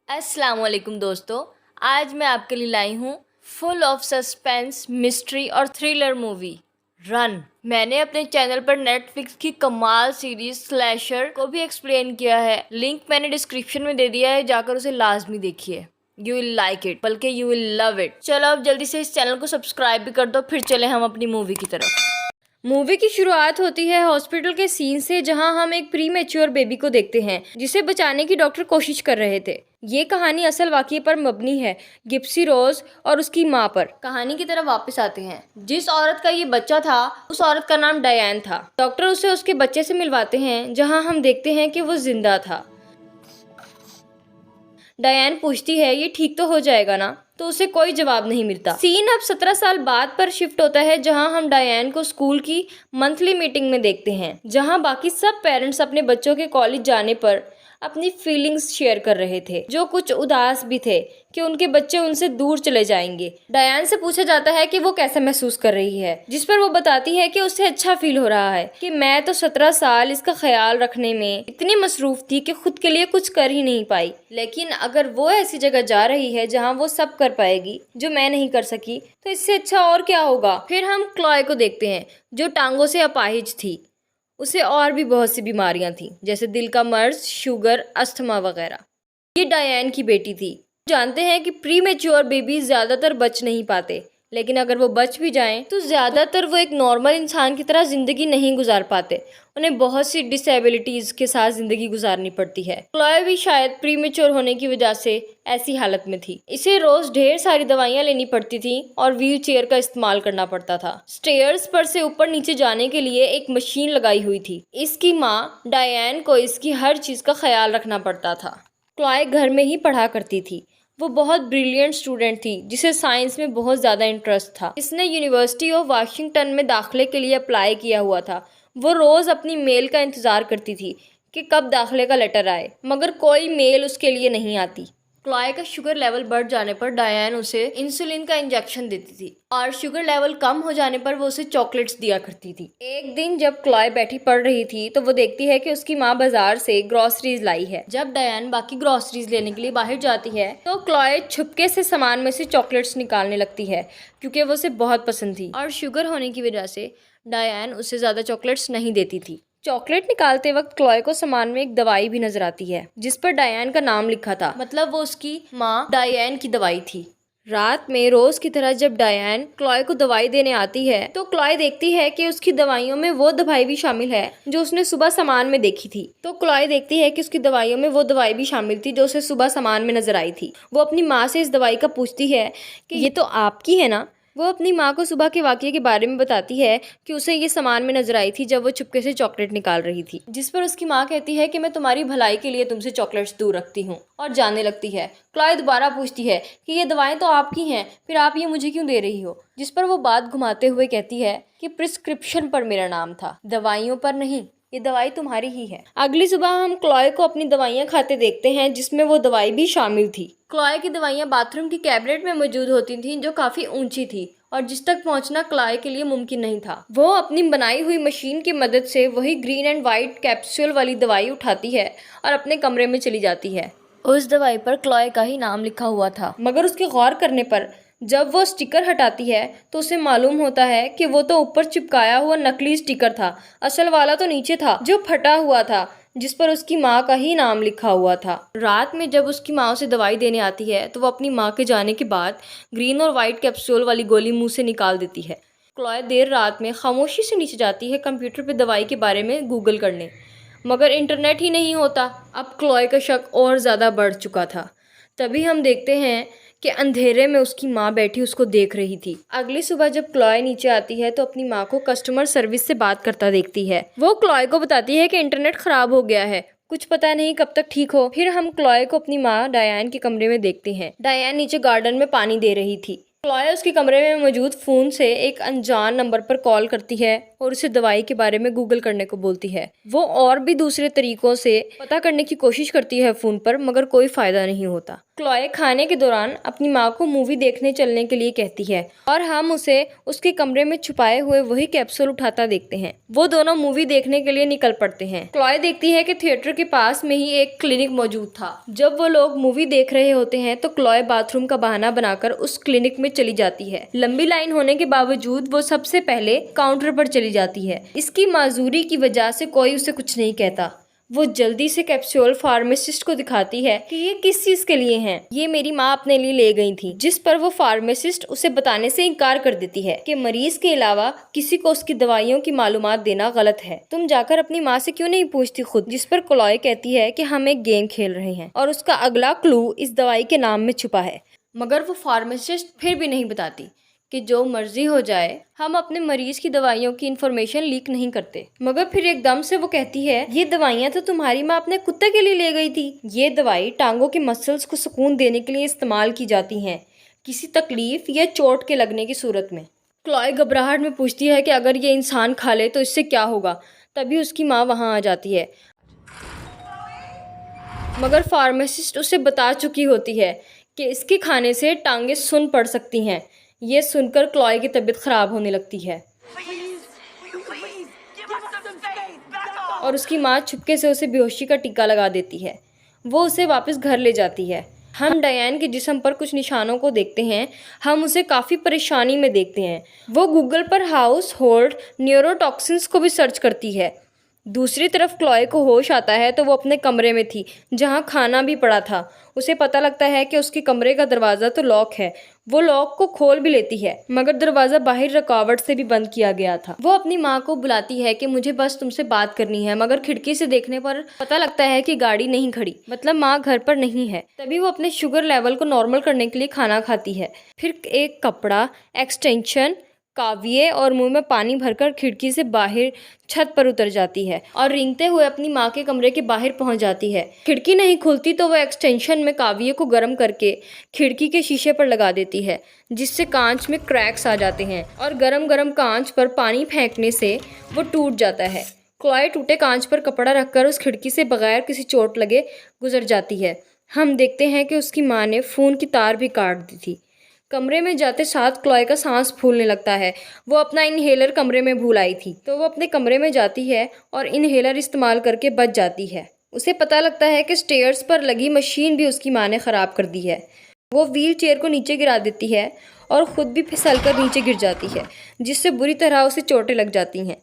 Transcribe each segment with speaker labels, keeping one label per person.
Speaker 1: अस्सलाम वालेकुम दोस्तों। आज मैं आपके लिए लाई हूँ फुल ऑफ सस्पेंस, मिस्ट्री और थ्रिलर मूवी रन। मैंने अपने चैनल पर नेटफ्लिक्स की कमाल सीरीज स्लैशर को भी एक्सप्लेन किया है। लिंक मैंने डिस्क्रिप्शन में दे दिया है, जाकर उसे लाजमी देखिए। यू विल लाइक इट, बल्कि यू विल लव इट। चलो अब जल्दी से इस चैनल को सब्सक्राइब भी कर दो, फिर चले हम अपनी मूवी की तरफ। मूवी की शुरुआत होती है हॉस्पिटल के सीन से, जहां हम एक प्री मैच्योर बेबी को देखते हैं जिसे बचाने की डॉक्टर कोशिश कर रहे थे। ये कहानी असल वाकये पर मबनी है, गिप्सी रोज और उसकी माँ पर। कहानी की तरफ वापस आते हैं। जिस औरत का ये बच्चा था उस औरत का नाम डायन था। डॉक्टर उसे उसके बच्चे से मिलवाते हैं, जहाँ हम देखते हैं कि वो जिंदा था। डायन पूछती है ये ठीक तो हो जाएगा ना, तो उसे कोई जवाब नहीं मिलता। सीन अब 17 साल बाद पर शिफ्ट होता है, जहां हम डायन को स्कूल की मंथली मीटिंग में देखते हैं, जहां बाकी सब पेरेंट्स अपने बच्चों के कॉलेज जाने पर अपनी फीलिंग्स शेयर कर रहे थे, जो कुछ उदास भी थे कि उनके बच्चे उनसे दूर चले जाएंगे। डायन से पूछा जाता है कि वो कैसा महसूस कर रही है, जिस पर वो बताती है कि उसे अच्छा फील हो रहा है कि मैं तो 17 साल इसका ख्याल रखने में इतनी मसरूफ थी कि खुद के लिए कुछ कर ही नहीं पाई, लेकिन अगर वो ऐसी जगह जा रही है जहाँ वो सब कर पाएगी जो मैं नहीं कर सकी, तो इससे अच्छा और क्या होगा। फिर हम क्लॉय को देखते हैं, जो टांगों से अपाहिज थी। उसे और भी बहुत सी बीमारियां थीं, जैसे दिल का मर्ज, शुगर, अस्थमा वगैरह। ये डायन की बेटी थी। जानते हैं कि प्री मैच्योर बेबी ज़्यादातर बच नहीं पाते, लेकिन अगर वो बच भी जाएं तो ज़्यादातर वो एक नॉर्मल इंसान की तरह ज़िंदगी नहीं गुजार पाते। उन्हें बहुत सी डिसेबिलिटीज़ के साथ ज़िंदगी गुजारनी पड़ती है। क्लॉय भी शायद प्री मैच्योर होने की वजह से ऐसी हालत में थी। इसे रोज़ ढेर सारी दवाइयाँ लेनी पड़ती थी और व्हील चेयर का इस्तेमाल करना पड़ता था। स्टेयर्स पर से ऊपर नीचे जाने के लिए एक मशीन लगाई हुई थी। इसकी माँ डायन को इसकी हर चीज़ का ख्याल रखना पड़ता था। क्लॉय घर में ही पढ़ा करती थी। वो बहुत ब्रिलियंट स्टूडेंट थी, जिसे साइंस में बहुत ज़्यादा इंटरेस्ट था। इसने यूनिवर्सिटी ऑफ वाशिंगटन में दाखिले के लिए अप्लाई किया हुआ था। वो रोज़ अपनी मेल का इंतज़ार करती थी कि कब दाखिले का लेटर आए, मगर कोई मेल उसके लिए नहीं आती। क्लॉय का शुगर लेवल बढ़ जाने पर डायन उसे इंसुलिन का इंजेक्शन देती थी, और शुगर लेवल कम हो जाने पर वो उसे चॉकलेट्स दिया करती थी। एक दिन जब क्लॉय बैठी पढ़ रही थी तो वो देखती है कि उसकी माँ बाजार से ग्रोसरीज लाई है। जब डायन बाकी ग्रोसरीज लेने के लिए बाहर जाती है तो क्लॉय छुपके से सामान में से चॉकलेट्स निकालने लगती है, क्योंकि वो उसे बहुत पसंद थी, और शुगर होने की वजह से डायन उसे ज़्यादा चॉकलेट्स नहीं देती थी। चॉकलेट निकालते वक्त क्लॉय को सामान में एक दवाई भी नजर आती है, जिस पर डायन का नाम लिखा था, मतलब वो उसकी माँ डायन की दवाई थी। रात में रोज की तरह जब डायन क्लॉय को दवाई देने आती है तो क्लॉय देखती है कि उसकी दवाइयों में वो दवाई भी शामिल है जो उसने सुबह सामान में देखी थी। तो क्लॉय देखती है कि उसकी दवाइयों में वो दवाई भी शामिल थी जो उसे सुबह सामान में नजर आई थी। वो अपनी माँ से इस दवाई का पूछती है कि ये तो आपकी है ना। वो अपनी माँ को सुबह के वाकये के बारे में बताती है कि उसे ये सामान में नजर आई थी जब वो चुपके से चॉकलेट निकाल रही थी, जिस पर उसकी माँ कहती है कि मैं तुम्हारी भलाई के लिए तुमसे चॉकलेट्स दूर रखती हूँ, और जाने लगती है। क्लॉय दोबारा पूछती है कि ये दवाएं तो आपकी हैं, फिर आप ये मुझे क्यों दे रही हो, जिस पर वो बात घुमाते हुए कहती है कि प्रिस्क्रिप्शन पर मेरा नाम था, दवाइयों पर नहीं, ये दवाई तुम्हारी ही है। अगली सुबह हम क्लॉय को अपनी दवाइयाँ खाते देखते हैं, जिसमें वो दवाई भी शामिल थी। क्लॉय की दवाइयाँ बाथरूम की कैबिनेट में मौजूद होती थीं, जो काफी ऊंची थी और जिस तक पहुंचना क्लॉय के लिए मुमकिन नहीं था। वो अपनी बनाई हुई मशीन की मदद से वही ग्रीन एंड व्हाइट कैप्सूल वाली दवाई उठाती है और अपने कमरे में चली जाती है। उस दवाई पर क्लॉय का ही नाम लिखा हुआ था, मगर उसके गौर करने पर जब वो स्टिकर हटाती है तो उसे मालूम होता है कि वो तो ऊपर चिपकाया हुआ नकली स्टिकर था, असल वाला तो नीचे था जो फटा हुआ था, जिस पर उसकी माँ का ही नाम लिखा हुआ था। रात में जब उसकी माँ उसे दवाई देने आती है तो वो अपनी माँ के जाने के बाद ग्रीन और वाइट कैप्सूल वाली गोली मुंह से निकाल देती है। क्लॉय देर रात में खामोशी से नीचे जाती है कंप्यूटर पे दवाई के बारे में गूगल करने, मगर इंटरनेट ही नहीं होता। अब क्लॉय का शक और ज़्यादा बढ़ चुका था। तभी हम देखते हैं कि अंधेरे में उसकी माँ बैठी उसको देख रही थी। अगली सुबह जब क्लॉय नीचे आती है तो अपनी माँ को कस्टमर सर्विस से बात करता देखती है। वो क्लॉय को बताती है कि इंटरनेट खराब हो गया है, कुछ पता नहीं कब तक ठीक हो। फिर हम क्लॉय को अपनी माँ डायन के कमरे में देखते हैं। डायन नीचे गार्डन में पानी दे रही थी। क्लॉय उसके कमरे में मौजूद फ़ोन से एक अनजान नंबर पर कॉल करती है और उसे दवाई के बारे में गूगल करने को बोलती है। वो और भी दूसरे तरीकों से पता करने की कोशिश करती है फ़ोन पर, मगर कोई फ़ायदा नहीं होता। क्लॉय खाने के दौरान अपनी माँ को मूवी देखने चलने के लिए कहती है और हम उसे उसके कमरे में छुपाए हुए वही कैप्सूल उठाता देखते हैं। वो दोनों मूवी देखने के लिए निकल पड़ते हैं। क्लॉय देखती है कि थिएटर के पास में ही एक क्लिनिक मौजूद था। जब वो लोग मूवी देख रहे होते हैं तो क्लॉय बाथरूम का बहाना बनाकर उस क्लिनिक में चली जाती है। लंबी लाइन होने के बावजूद वो सबसे पहले काउंटर पर चली जाती है। इसकी माजूरी की वजह से कोई उसे कुछ नहीं कहता। वो जल्दी से कैप्सूल फार्मासिस्ट को दिखाती है कि ये किस चीज के लिए हैं। ये मेरी माँ अपने लिए ले गई थी, जिस पर वो फार्मासिस्ट उसे बताने से इनकार कर देती है कि मरीज के अलावा किसी को उसकी दवाइयों की मालूमात देना गलत है। तुम जाकर अपनी माँ से क्यों नहीं पूछती खुद? जिस पर क्लॉय कहती है कि हम एक गेम खेल रहे हैं और उसका अगला क्लू इस दवाई के नाम में छुपा है। मगर वो फार्मासिस्ट फिर भी नहीं बताती कि जो मर्जी हो जाए, हम अपने मरीज की दवाइयों की इंफॉर्मेशन लीक नहीं करते। मगर फिर एकदम से वो कहती है, ये दवाइयाँ तो तुम्हारी माँ अपने कुत्ते के लिए ले गई थी। ये दवाई टांगों के मसल्स को सुकून देने के लिए इस्तेमाल की जाती हैं, किसी तकलीफ या चोट के लगने की सूरत में। क्लॉय घबराहट में पूछती है कि अगर ये इंसान खा ले तो इससे क्या होगा। तभी उसकी माँ वहाँ आ जाती है, मगर फार्मासिस्ट उसे बता चुकी होती है कि इसके खाने से टांगें सुन पड़ सकती हैं। ये सुनकर क्लॉय की तबीयत खराब होने लगती है और उसकी माँ छुपके से उसे बेहोशी का टीका लगा देती है। वो उसे वापस घर ले जाती है। हम डायन के जिस्म पर कुछ निशानों को देखते हैं। हम उसे काफ़ी परेशानी में देखते हैं। वो गूगल पर हाउस होल्ड न्यूरोटॉक्सिन्स को भी सर्च करती है। दूसरी तरफ क्लॉय को होश आता है तो वो अपने कमरे में थी, जहाँ खाना भी पड़ा था। उसे पता लगता है कि उसके कमरे का दरवाज़ा तो लॉक है। वो लॉक को खोल भी लेती है, मगर दरवाज़ा बाहर रुकावट से भी बंद किया गया था। वो अपनी माँ को बुलाती है कि मुझे बस तुमसे बात करनी है, मगर खिड़की से देखने पर पता लगता है कि गाड़ी नहीं खड़ी, मतलब माँ घर पर नहीं है। तभी वो अपने शुगर लेवल को नॉर्मल करने के लिए खाना खाती है। फिर एक कपड़ा, एक्सटेंशन, काव्य और मुंह में पानी भरकर खिड़की से बाहर छत पर उतर जाती है और रेंगते हुए अपनी माँ के कमरे के बाहर पहुंच जाती है। खिड़की नहीं खुलती तो वह एक्सटेंशन में काव्य को गर्म करके खिड़की के शीशे पर लगा देती है, जिससे कांच में क्रैक्स आ जाते हैं और गरम गरम कांच पर पानी फेंकने से वो टूट जाता है। क्लॉय टूटे कांच पर कपड़ा रखकर उस खिड़की से बगैर किसी चोट लगे गुजर जाती है। हम देखते हैं कि उसकी माँ ने फ़ोन की तार भी काट दी थी। कमरे में जाते साथ क्लॉय का सांस फूलने लगता है। वो अपना इनहेलर कमरे में भूल आई थी, तो वो अपने कमरे में जाती है और इनहेलर इस्तेमाल करके बच जाती है। उसे पता लगता है कि स्टेयर्स पर लगी मशीन भी उसकी माँ ने ख़राब कर दी है। वो व्हील चेयर को नीचे गिरा देती है और ख़ुद भी फिसल कर नीचे गिर जाती है, जिससे बुरी तरह उसे चोटें लग जाती हैं।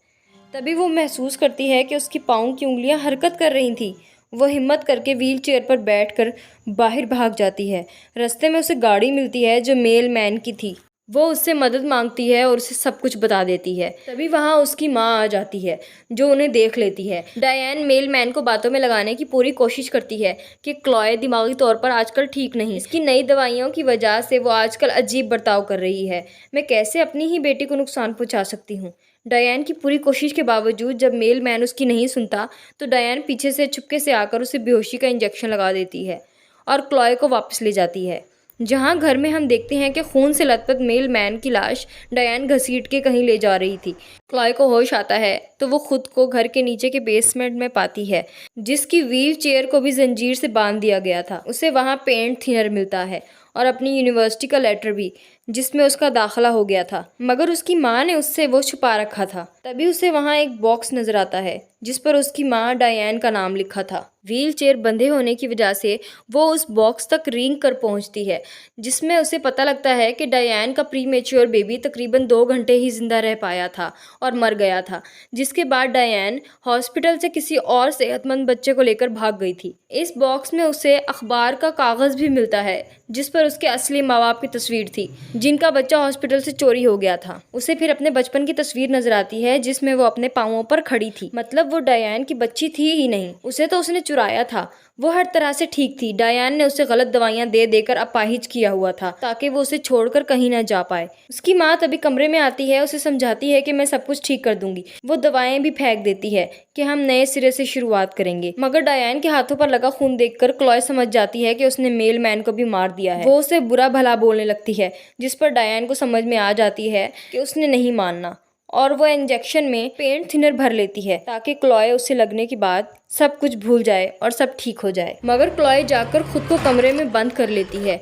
Speaker 1: तभी वो महसूस करती है कि उसकी पाँव की उंगलियां हरकत कर रही थी। वो हिम्मत करके व्हील चेयर पर बैठकर बाहर भाग जाती है। रास्ते में उसे गाड़ी मिलती है जो मेल मैन की थी। वो उससे मदद मांगती है और उसे सब कुछ बता देती है। तभी वहाँ उसकी माँ आ जाती है, जो उन्हें देख लेती है। डायन मेल मैन को बातों में लगाने की पूरी कोशिश करती है कि क्लॉय दिमागी तौर पर आजकल ठीक नहीं। इसकी नई दवाइयों की वजह से वो आजकल अजीब बर्ताव कर रही है। मैं कैसे अपनी ही बेटी को नुकसान पहुँचा सकती हूँ। डायन की पूरी कोशिश के बावजूद जब मेल मैन उसकी नहीं सुनता तो डायन पीछे से चुपके से आकर उसे बेहोशी का इंजेक्शन लगा देती है और क्लॉय को वापस ले जाती है। जहां घर में हम देखते हैं कि खून से लथपथ मेल मैन की लाश डायन घसीट के कहीं ले जा रही थी। क्लॉय को होश आता है तो वो खुद को घर के नीचे के बेसमेंट में पाती है, जिसकी व्हील चेयर को भी जंजीर से बांध दिया गया था। उसे वहाँ पेंट थिनर मिलता है और अपनी यूनिवर्सिटी का लेटर भी, जिसमें उसका दाखिला हो गया था, मगर उसकी माँ ने उससे वो छुपा रखा था। तभी उसे वहाँ एक बॉक्स नजर आता है जिस पर उसकी माँ डायन का नाम लिखा था। व्हील चेयर बंधे होने की वजह से वो उस बॉक्स तक रेंग कर पहुँचती है, जिसमें उसे पता लगता है कि डायन का प्रीमेच्योर बेबी तकरीबन 2 घंटे ही जिंदा रह पाया था और मर गया था, जिसके बाद डायन हॉस्पिटल से किसी और सेहतमंद बच्चे को लेकर भाग गई थी। इस बॉक्स में उसे अखबार का कागज़ भी मिलता है जिस पर उसके असली माँ बाप की तस्वीर थी, जिनका बच्चा हॉस्पिटल से चोरी हो गया था। उसे फिर अपने बचपन की तस्वीर नजर आती है जिसमें वो अपने पांवों पर खड़ी थी, मतलब वो डायन की बच्ची थी ही नहीं, उसे तो उसने चुराया था। वो हर तरह से ठीक थी। डायन ने उसे गलत दवाइयां दे देकर अपाहिज किया हुआ था ताकि वो उसे छोड़कर कहीं ना जा पाए। उसकी माँ तभी कमरे में आती है, उसे समझाती है कि मैं सब कुछ ठीक कर दूंगी। वो दवाएं भी फेंक देती है कि हम नए सिरे से शुरुआत करेंगे। मगर डायन के हाथों पर लगा खून देखकर क्लॉय समझ जाती है कि उसने मेल मैन को भी मार दिया है। वो उसे बुरा भला बोलने लगती है, जिस पर डायन को समझ में आ जाती है कि उसने नहीं मानना और वो इंजेक्शन में पेन थिनर भर लेती है ताकि क्लॉय उसे लगने के बाद सब कुछ भूल जाए और सब ठीक हो जाए। मगर क्लॉय जाकर खुद को कमरे में बंद कर लेती है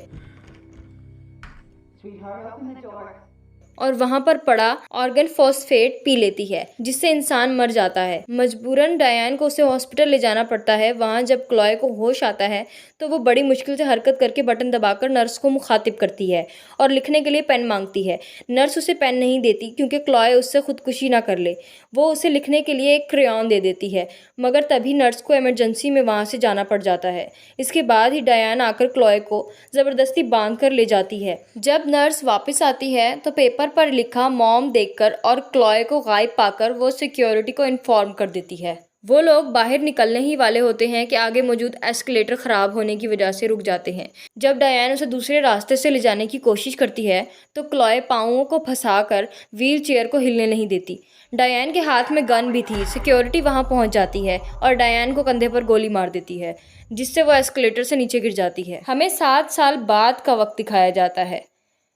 Speaker 1: और वहाँ पर पड़ा ऑर्गन फॉस्फेट पी लेती है, जिससे इंसान मर जाता है। मजबूरन डायन को उसे हॉस्पिटल ले जाना पड़ता है। वहाँ जब क्लॉय को होश आता है तो वो बड़ी मुश्किल से हरकत करके बटन दबाकर नर्स को मुखातिब करती है और लिखने के लिए पेन मांगती है। नर्स उसे पेन नहीं देती क्योंकि क्लॉय उससे खुदकुशी ना कर ले। वो उसे लिखने के लिए एक क्रेयॉन दे देती है, मगर तभी नर्स को इमरजेंसी में वहाँ से जाना पड़ जाता है। इसके बाद ही डायन आकर क्लॉय को ज़बरदस्ती बांध कर ले जाती है। जब नर्स वापस आती है तो पेपर पर लिखा मॉम देखकर और क्लॉय को गायब पाकर वो सिक्योरिटी को इन्फॉर्म कर देती है। वो लोग बाहर निकलने ही वाले होते हैं कि आगे मौजूद एस्केलेटर खराब होने की वजह से रुक जाते हैं। जब डायन उसे दूसरे रास्ते से ले जाने की कोशिश करती है तो क्लॉय पाँवों को फंसाकर व्हील चेयर को हिलने नहीं देती। डायन के हाथ में गन भी थी। सिक्योरिटी वहां पहुंच जाती है और डायन को कंधे पर गोली मार देती है, जिससे वो एस्केलेटर से नीचे गिर जाती है। हमें 7 साल बाद का वक्त दिखाया जाता है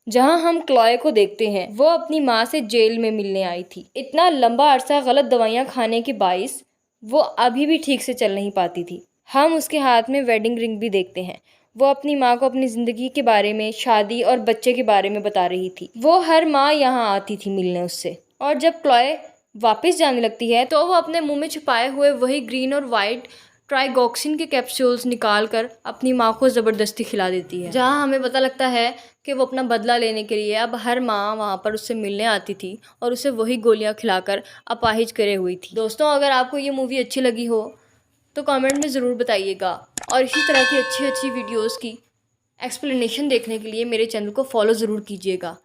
Speaker 1: जहां हम क्लॉय को देखते हैं। वो अपनी माँ से जेल में मिलने आई थी। इतना लंबा अरसा गलत दवाइयाँ खाने के बाइस वो अभी भी ठीक से चल नहीं पाती थी। हम उसके हाथ में वेडिंग रिंग भी देखते हैं। वो अपनी माँ को अपनी ज़िंदगी के बारे में, शादी और बच्चे के बारे में बता रही थी। वो हर माँ यहाँ आती थी मिलने उससे। और जब क्लॉय वापस जाने लगती है तो वो अपने मुंह में छुपाए हुए वही ग्रीन और वाइट ट्राइगोक्सिन के कैप्सूल्स निकाल कर अपनी माँ को ज़बरदस्ती खिला देती है। जहाँ हमें पता लगता है कि वो अपना बदला लेने के लिए अब हर माँ वहाँ पर उससे मिलने आती थी और उसे वही गोलियाँ खिलाकर अपाहिज करे हुई थी। दोस्तों, अगर आपको ये मूवी अच्छी लगी हो तो कमेंट में ज़रूर बताइएगा और इसी तरह की अच्छी अच्छी वीडियोज़ की एक्सप्लेनेशन देखने के लिए मेरे चैनल को फॉलो ज़रूर कीजिएगा।